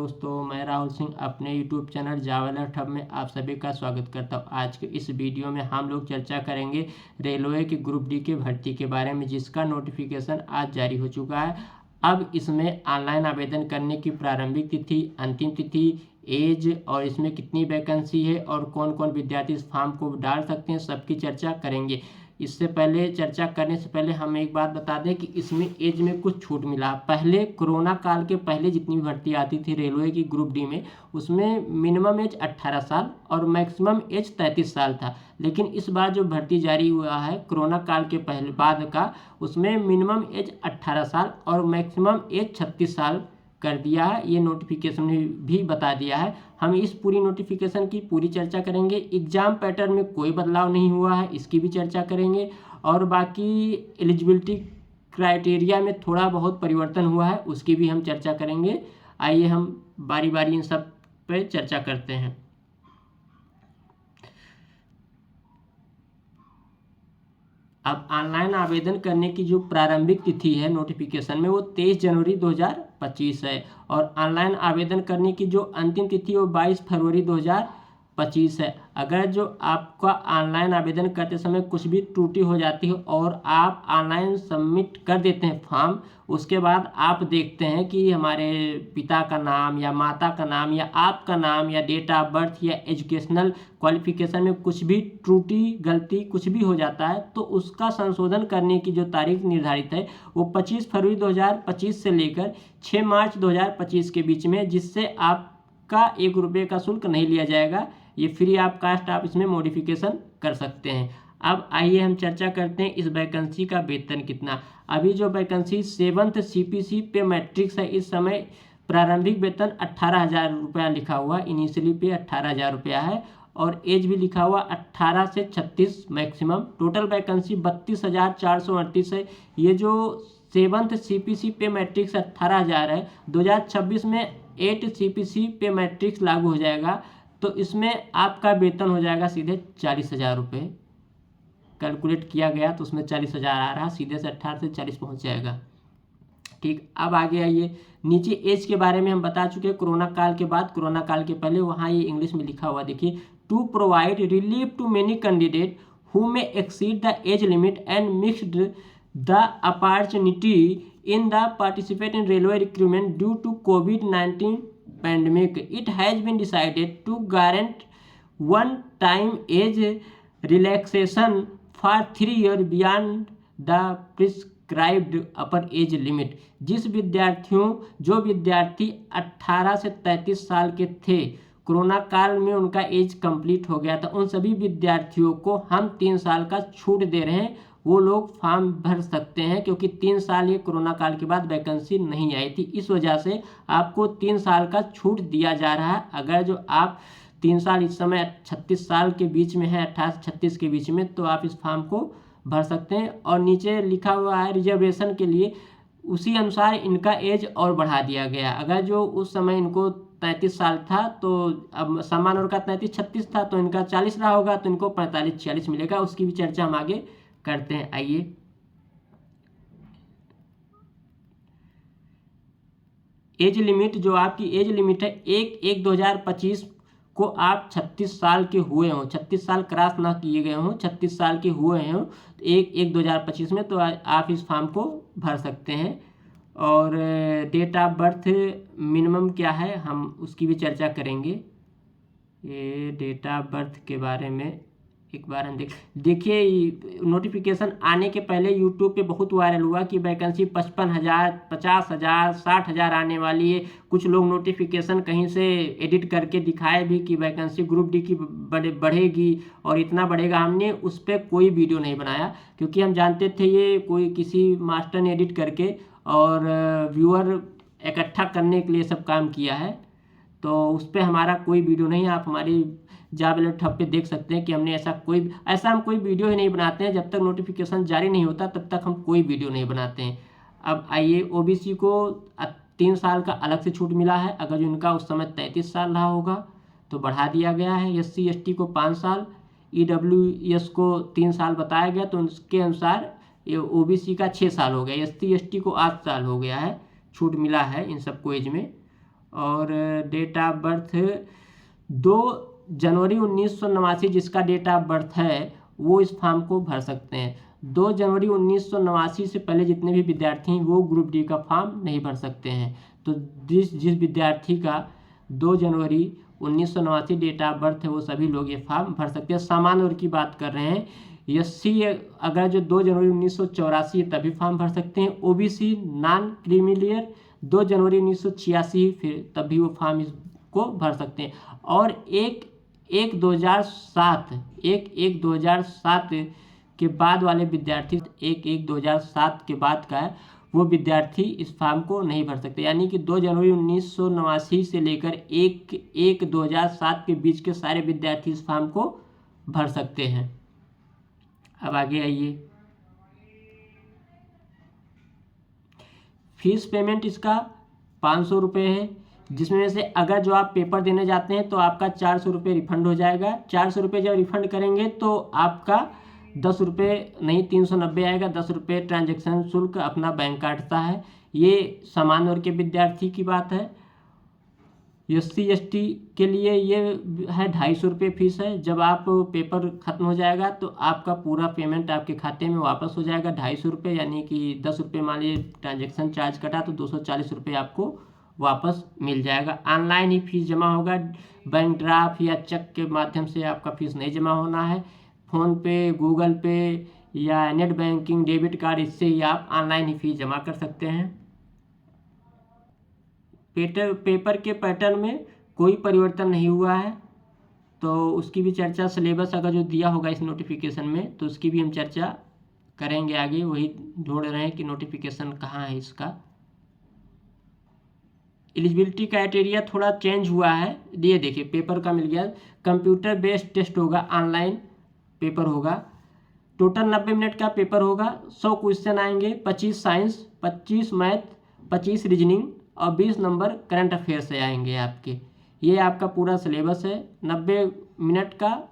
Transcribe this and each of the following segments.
दोस्तों, मैं राहुल सिंह अपने YouTube चैनल जावा अलर्ट हब में आप सभी का स्वागत करता हूं। आज के इस वीडियो में हम लोग चर्चा करेंगे रेलवे की ग्रुप डी की भर्ती के बारे में, जिसका नोटिफिकेशन आज जारी हो चुका है। अब इसमें ऑनलाइन आवेदन करने की प्रारंभिक तिथि, अंतिम तिथि, एज और इसमें कितनी वैकेंसी है और कौन कौन विद्यार्थी इस फॉर्म को डाल सकते हैं, सबकी चर्चा करेंगे। इससे पहले चर्चा करने से पहले हम एक बात बता दें कि इसमें एज में कुछ छूट मिला। पहले कोरोना काल के पहले जितनी भी भर्ती आती थी रेलवे की ग्रुप डी में, उसमें मिनिमम एज 18 साल और मैक्सिमम एज 33 साल था। लेकिन इस बार जो भर्ती जारी हुआ है कोरोना काल के पहले बाद का, उसमें मिनिमम एज 18 साल और मैक्सिमम एज 36 साल कर दिया है। ये नोटिफिकेशन में भी बता दिया है। हम इस पूरी नोटिफिकेशन की पूरी चर्चा करेंगे। एग्जाम पैटर्न में कोई बदलाव नहीं हुआ है, इसकी भी चर्चा करेंगे। और बाकी एलिजिबिलिटी क्राइटेरिया में थोड़ा बहुत परिवर्तन हुआ है, उसकी भी हम चर्चा करेंगे। आइए हम बारी बारी इन सब पे चर्चा करते हैं। अब ऑनलाइन आवेदन करने की जो प्रारंभिक तिथि है नोटिफिकेशन में, वो 23 जनवरी 2025 है। और ऑनलाइन आवेदन करने की जो अंतिम तिथि है वो 22 फरवरी 2025 है। अगर जो आपका ऑनलाइन आवेदन करते समय कुछ भी त्रुटि हो जाती है और आप ऑनलाइन सबमिट कर देते हैं फॉर्म, उसके बाद आप देखते हैं कि हमारे पिता का नाम या माता का नाम या आपका नाम या डेट ऑफ बर्थ या एजुकेशनल क्वालिफिकेशन में कुछ भी त्रुटि गलती कुछ भी हो जाता है, तो उसका संशोधन करने की जो तारीख निर्धारित है वो 25 फरवरी 2025 से लेकर 6 मार्च 2025 के बीच में, जिससे आपका 1 रुपये का शुल्क नहीं लिया जाएगा। ये फ्री ऑफ कास्ट आप इसमें मॉडिफिकेशन कर सकते हैं। अब आइए हम चर्चा करते हैं इस वैकेंसी का वेतन कितना। अभी जो वैकेंसी 7th CPC पे मैट्रिक्स है, इस समय प्रारंभिक वेतन 18,000 रुपया लिखा हुआ, इनिशियली पे 18,000 रुपया है। और एज भी लिखा हुआ 18 से 36 मैक्सिमम। टोटल वैकेंसी 32,438 है। ये जो 7th CPC पे मैट्रिक्स 18,000 है, 2026 में 8 CPC पे मैट्रिक्स लागू हो जाएगा, तो इसमें आपका वेतन हो जाएगा सीधे 40,000 रुपये। कैलकुलेट किया गया तो उसमें 40,000 आ रहा, सीधे से 18 से 40 पहुंच जाएगा। ठीक, अब आगे आइए। नीचे एज के बारे में हम बता चुके हैं, कोरोना काल के बाद, कोरोना काल के पहले। वहाँ ये इंग्लिश में लिखा हुआ देखिए, to provide relief to many candidate who may exceed the age limit and missed the opportunity in the participate in railway recruitment due to COVID-19 pandemic, it has been decided to grant one-time age relaxation for 3 years beyond the prescribed upper age limit। जो विद्यार्थी 18 से 33 साल के थे, corona काल में उनका as complete हो गया था, उन सभी विद्यार्थियों को हम 3 साल का छूट दे रहे हैं। वो लोग फॉर्म भर सकते हैं, क्योंकि 3 साल ये कोरोना काल के बाद वैकेंसी नहीं आई थी, इस वजह से आपको 3 साल का छूट दिया जा रहा है। अगर जो आप 3 साल इस समय 36 साल के बीच में है, 18 से 36 के बीच में, तो आप इस फॉर्म को भर सकते हैं। और नीचे लिखा हुआ है रिजर्वेशन के लिए, उसी अनुसार इनका एज और बढ़ा दिया गया। अगर जो उस समय इनको 33 साल था, तो अब सामान्य वर्ग का 33-36 था, तो इनका 40 रहा होगा, तो इनको 45-46 मिलेगा। उसकी भी चर्चा हम आगे करते हैं। आइए, एज लिमिट, जो आपकी एज लिमिट है 1/1/2025 को आप 36 साल के हुए हों, 36 साल क्रॉस ना किए गए हों, 36 साल के हुए हों 1/1/2025 में, तो आप इस फॉर्म को भर सकते हैं। और डेट ऑफ बर्थ मिनिमम क्या है, हम उसकी भी चर्चा करेंगे। ये डेट ऑफ बर्थ के बारे में एक बार हम देखिए, नोटिफिकेशन आने के पहले यूट्यूब पे बहुत वायरल हुआ कि वैकेंसी 55,000, 50,000, 60,000 आने वाली है। कुछ लोग नोटिफिकेशन कहीं से एडिट करके दिखाए भी कि वैकेंसी ग्रुप डी की बढ़ेगी और इतना बढ़ेगा। हमने उस पर कोई वीडियो नहीं बनाया, क्योंकि हम जानते थे ये कोई किसी मास्टर ने एडिट करके और व्यूअर इकट्ठा करने के लिए सब काम किया है, तो उस पर हमारा कोई वीडियो नहीं। आप हमारी जावा अलर्ट हब पे देख सकते हैं कि हमने ऐसा हम कोई वीडियो ही नहीं बनाते हैं। जब तक नोटिफिकेशन जारी नहीं होता तब तक हम कोई वीडियो नहीं बनाते हैं। अब आइए, ओबीसी को 3 साल का अलग से छूट मिला है। अगर जो इनका उस समय 33 साल रहा होगा तो बढ़ा दिया गया है। SC ST को 5 साल, EWS को 3 साल बताया गया, तो उसके अनुसार ये ओबीसी का 6 साल हो गया, SC ST को 8 साल हो गया है, छूट मिला है इन सबको एज में। और डेट ऑफ बर्थ 2 जनवरी 1989 जिसका डेट ऑफ बर्थ है वो इस फॉर्म को भर सकते हैं। 2 जनवरी 1989 से पहले जितने भी विद्यार्थी हैं वो ग्रुप डी का फॉर्म नहीं भर सकते हैं। तो जिस विद्यार्थी का 2 जनवरी 1989 डेट ऑफ बर्थ है वो सभी लोग ये फॉर्म भर सकते हैं। सामान्य वर्ग की बात कर रहे हैं, एससी अगर जो 2 जनवरी 1984 है तभी फॉर्म भर सकते हैं। ओबीसी नॉन क्रीमी 2 जनवरी 1986 फिर तभी वो फॉर्म इसको भर सकते हैं। और एक 2007 के बाद वाले विद्यार्थी 1/1/2007 के बाद का है वो विद्यार्थी इस फॉर्म को नहीं भर सकते। यानी कि 2 जनवरी 1989 से लेकर 1/1/2007 के बीच के सारे विद्यार्थी इस फॉर्म को भर सकते हैं। अब आगे आइए, फीस पेमेंट इसका 500 रुपये है, जिसमें से अगर जो आप पेपर देने जाते हैं तो आपका 400 रुपये रिफंड हो जाएगा। 400 रुपये जब रिफंड करेंगे तो आपका 10 रुपये नहीं 390 आएगा। 10 रुपये ट्रांजैक्शन शुल्क अपना बैंक काटता है। ये सामान्य वर्ग के विद्यार्थी की बात है। SC ST के लिए ये है 250 रुपये फीस है। जब आप पेपर ख़त्म हो जाएगा तो आपका पूरा पेमेंट आपके खाते में वापस हो जाएगा 250 रुपये, यानी कि 10 रुपये मान लीजिए ट्रांजैक्शन चार्ज कटा तो 240 रुपये आपको वापस मिल जाएगा। ऑनलाइन ही फीस जमा होगा, बैंक ड्राफ्ट या चेक के माध्यम से आपका फीस नहीं जमा होना है। फ़ोन पे, गूगल पे या नेट बैंकिंग, डेबिट कार्ड, इससे ही आप ऑनलाइन ही फीस जमा कर सकते हैं। पेपर के पैटर्न में कोई परिवर्तन नहीं हुआ है, तो उसकी भी चर्चा सिलेबस अगर जो दिया होगा इस नोटिफिकेशन में तो उसकी भी हम चर्चा करेंगे आगे। वही ढूंढ रहे हैं कि नोटिफिकेशन कहाँ है इसका। एलिजिबिलिटी क्राइटेरिया थोड़ा चेंज हुआ है, ये देखिए पेपर का मिल गया। कंप्यूटर बेस्ड टेस्ट होगा, ऑनलाइन पेपर होगा। टोटल 90 मिनट का पेपर होगा। 100 क्वेश्चन आएंगे, 25 साइंस, 25 मैथ, 25 रीजनिंग और 20 नंबर करंट अफेयर से आएंगे आपके। ये आपका पूरा सिलेबस है। 90 मिनट का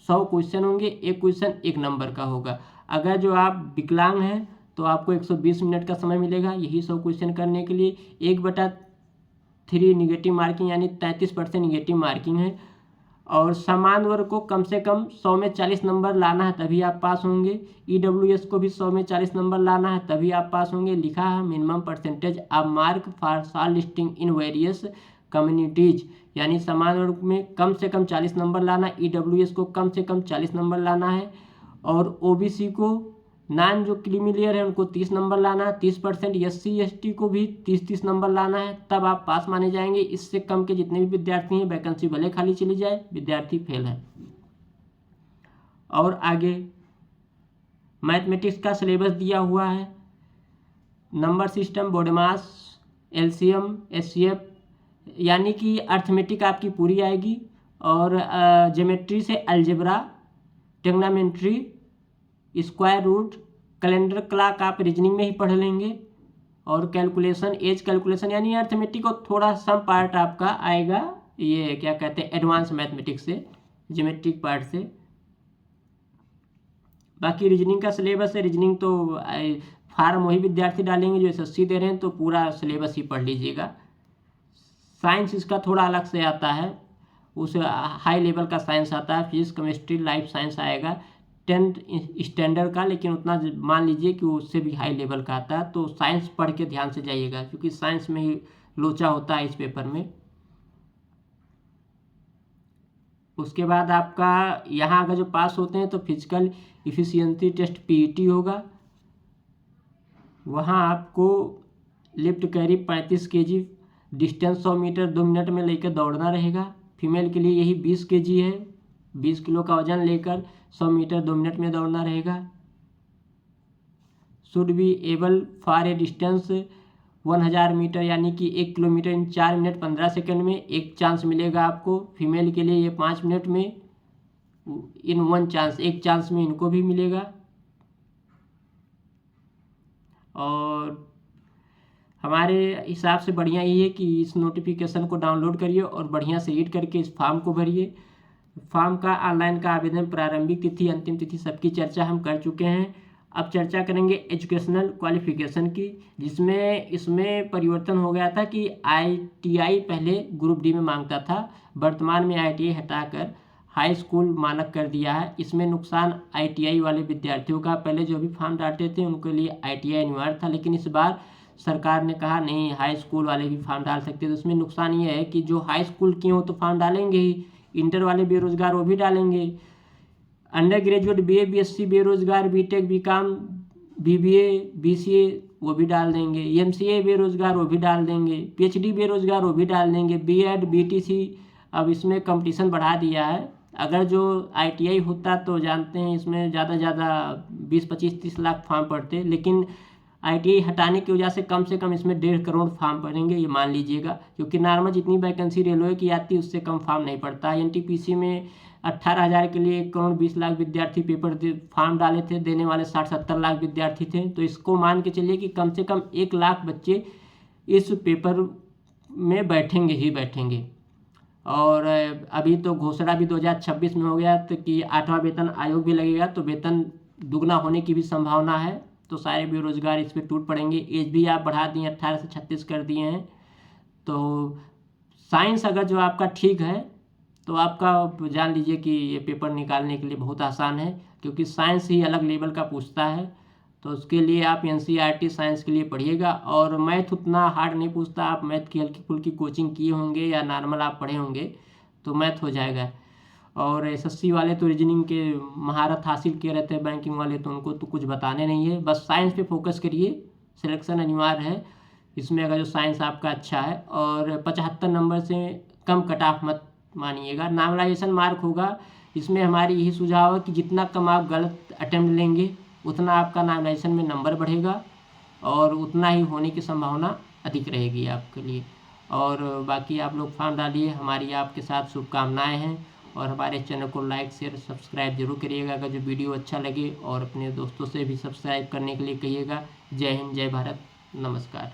100 क्वेश्चन होंगे, एक क्वेश्चन 1 नंबर का होगा। अगर जो आप विकलांग हैं तो आपको 120 मिनट का समय मिलेगा यही 100 क्वेश्चन करने के लिए। 1/3 निगेटिव मार्किंग यानी 33% निगेटिव मार्किंग है। और सामान्य वर्ग को कम से कम 100 में 40 नंबर लाना है तभी आप पास होंगे। EWS को भी 100 में 40 नंबर लाना है तभी आप पास होंगे। लिखा है minimum percentage of mark for short listing in various communities, यानी सामान्य वर्ग में कम से कम 40 नंबर लाना है, EWS को कम से कम 40 नंबर लाना है और OBC को नॉन जो क्रीमी लेयर है उनको 30 नंबर लाना है, 30%। SC ST को भी 30 नंबर लाना है, तब आप पास माने जाएंगे। इससे कम के जितने भी विद्यार्थी हैं वैकेंसी भले खाली चली जाए, विद्यार्थी फेल है। और आगे मैथमेटिक्स का सिलेबस दिया हुआ है। नंबर सिस्टम, बोडेमास, LCM, HCF, यानी कि अर्थमेटिक आपकी पूरी आएगी। और ज्योमेट्री से algebra, trigonometry, square root, calendar clock आप रीजनिंग में ही पढ़ लेंगे। और कैलकुलेशन, एज कैलकुलेशन, यानी अर्थमेटिक को थोड़ा सम पार्ट आपका आएगा, ये क्या कहते हैं एडवांस मैथमेटिक्स से, ज्योमेट्रिक पार्ट से। बाकी रीजनिंग का सिलेबस है। रीजनिंग तो फार्म वही विद्यार्थी डालेंगे जो SSC दे रहे हैं, तो पूरा सिलेबस ही पढ़ लीजिएगा। साइंस इसका थोड़ा अलग से आता है, उस हाई लेवल का साइंस आता है, फिजिक्स, केमिस्ट्री, लाइफ साइंस आएगा 10th स्टैंडर्ड का, लेकिन उतना मान लीजिए कि उससे भी हाई लेवल का आता है। तो साइंस पढ़ के ध्यान से जाइएगा क्योंकि साइंस में ही लोचा होता है इस पेपर में। उसके बाद आपका यहाँ अगर जो पास होते हैं तो फिजिकल इफिशियंसी टेस्ट PET होगा। वहाँ आपको lift carry 35 kg, distance 100 metre 2 minute में लेकर दौड़ना रहेगा। फीमेल के लिए यही 20 kg है, 20 किलो का वजन लेकर 100 मीटर 2 मिनट में दौड़ना रहेगा। Should be able for a distance 1000 metre, यानी कि 1 किलोमीटर इन 4 मिनट 15 सेकंड में एक चांस मिलेगा आपको। फीमेल के लिए ये 5 मिनट में इन 1 चांस, एक चांस में इनको भी मिलेगा। और हमारे हिसाब से बढ़िया ये है कि इस नोटिफिकेशन को डाउनलोड करिए और बढ़िया से रीड करके इस फॉर्म को भरिए। फॉर्म का ऑनलाइन का आवेदन प्रारंभिक तिथि, अंतिम तिथि सबकी चर्चा हम कर चुके हैं। अब चर्चा करेंगे एजुकेशनल क्वालिफिकेशन की, जिसमें इसमें परिवर्तन हो गया था कि ITI पहले ग्रुप डी में मांगता था, वर्तमान में ITI हटाकर हाई स्कूल मानक कर दिया है। इसमें नुकसान ITI वाले विद्यार्थियों का, पहले जो भी फॉर्म डालते थे उनके लिए ITI अनिवार्य था, लेकिन इस बार सरकार ने कहा नहीं, हाई स्कूल वाले भी फॉर्म डाल सकते। तो उसमें नुकसान ये है कि जो हाई स्कूल किए हो तो फॉर्म डालेंगे ही, इंटर वाले बेरोजगार वो भी डालेंगे, अंडर ग्रेजुएट BA BSc बेरोजगार, BTech BCom BBA BCA वो भी डाल देंगे, MCA बेरोजगार वो भी डाल देंगे, PhD बेरोजगार वो भी डाल देंगे, B.Ed BTC। अब इसमें कंपटीशन बढ़ा दिया है। अगर जो ITI होता तो जानते हैं इसमें ज़्यादा से ज़्यादा 20-25-30 लाख फॉर्म पड़ते, लेकिन ITI हटाने की वजह से कम इसमें 1.5 करोड़ फॉर्म पड़ेंगे, ये मान लीजिएगा, क्योंकि नॉर्मल जितनी वैकेंसी रेलवे की आती है उससे कम फॉर्म नहीं पड़ता। NTPC में 18,000 के लिए 1 करोड़ 20 लाख विद्यार्थी पेपर फॉर्म डाले थे, देने वाले 60-70 लाख विद्यार्थी थे। तो इसको मान के चलिए कि कम से कम 1 लाख बच्चे इस पेपर में बैठेंगे ही बैठेंगे। और अभी तो घोषणा भी 2026 में हो गया तो कि 8वां वेतन आयोग भी लगेगा, तो वेतन दुगना होने की भी संभावना है। तो सारे बेरोजगार इस पर टूट पड़ेंगे। एज भी आप बढ़ा दिए, 18 से 36 कर दिए हैं। तो साइंस अगर जो आपका ठीक है तो आपका जान लीजिए कि ये पेपर निकालने के लिए बहुत आसान है, क्योंकि साइंस ही अलग लेवल का पूछता है। तो उसके लिए आप NCERT साइंस के लिए पढ़िएगा। और मैथ उतना हार्ड नहीं पूछता, आप मैथ की हल्की फुल्की कोचिंग किए होंगे या नॉर्मल आप पढ़े होंगे तो मैथ हो जाएगा। और SSC वाले तो रीजनिंग के महारत हासिल किए रहते हैं, बैंकिंग वाले तो उनको तो कुछ बताने नहीं है। बस साइंस पे फोकस करिए, सिलेक्शन अनिवार्य है इसमें अगर जो साइंस आपका अच्छा है। और 75 नंबर से कम कट ऑफ मत मानिएगा। नॉर्मलाइजेशन मार्क होगा, इसमें हमारी यही सुझाव है कि जितना कम आप गलत अटेम्प्ट लेंगे उतना आपका नॉर्मलाइजेशन में नंबर बढ़ेगा और उतना ही होने की संभावना अधिक रहेगी आपके लिए। और बाकी आप लोग फॉर्म डालिए, हमारी आपके साथ शुभकामनाएं हैं। और हमारे चैनल को लाइक शेयर सब्सक्राइब जरूर करिएगा अगर जो वीडियो अच्छा लगे, और अपने दोस्तों से भी सब्सक्राइब करने के लिए कहिएगा। जय हिंद, जय भारत, नमस्कार।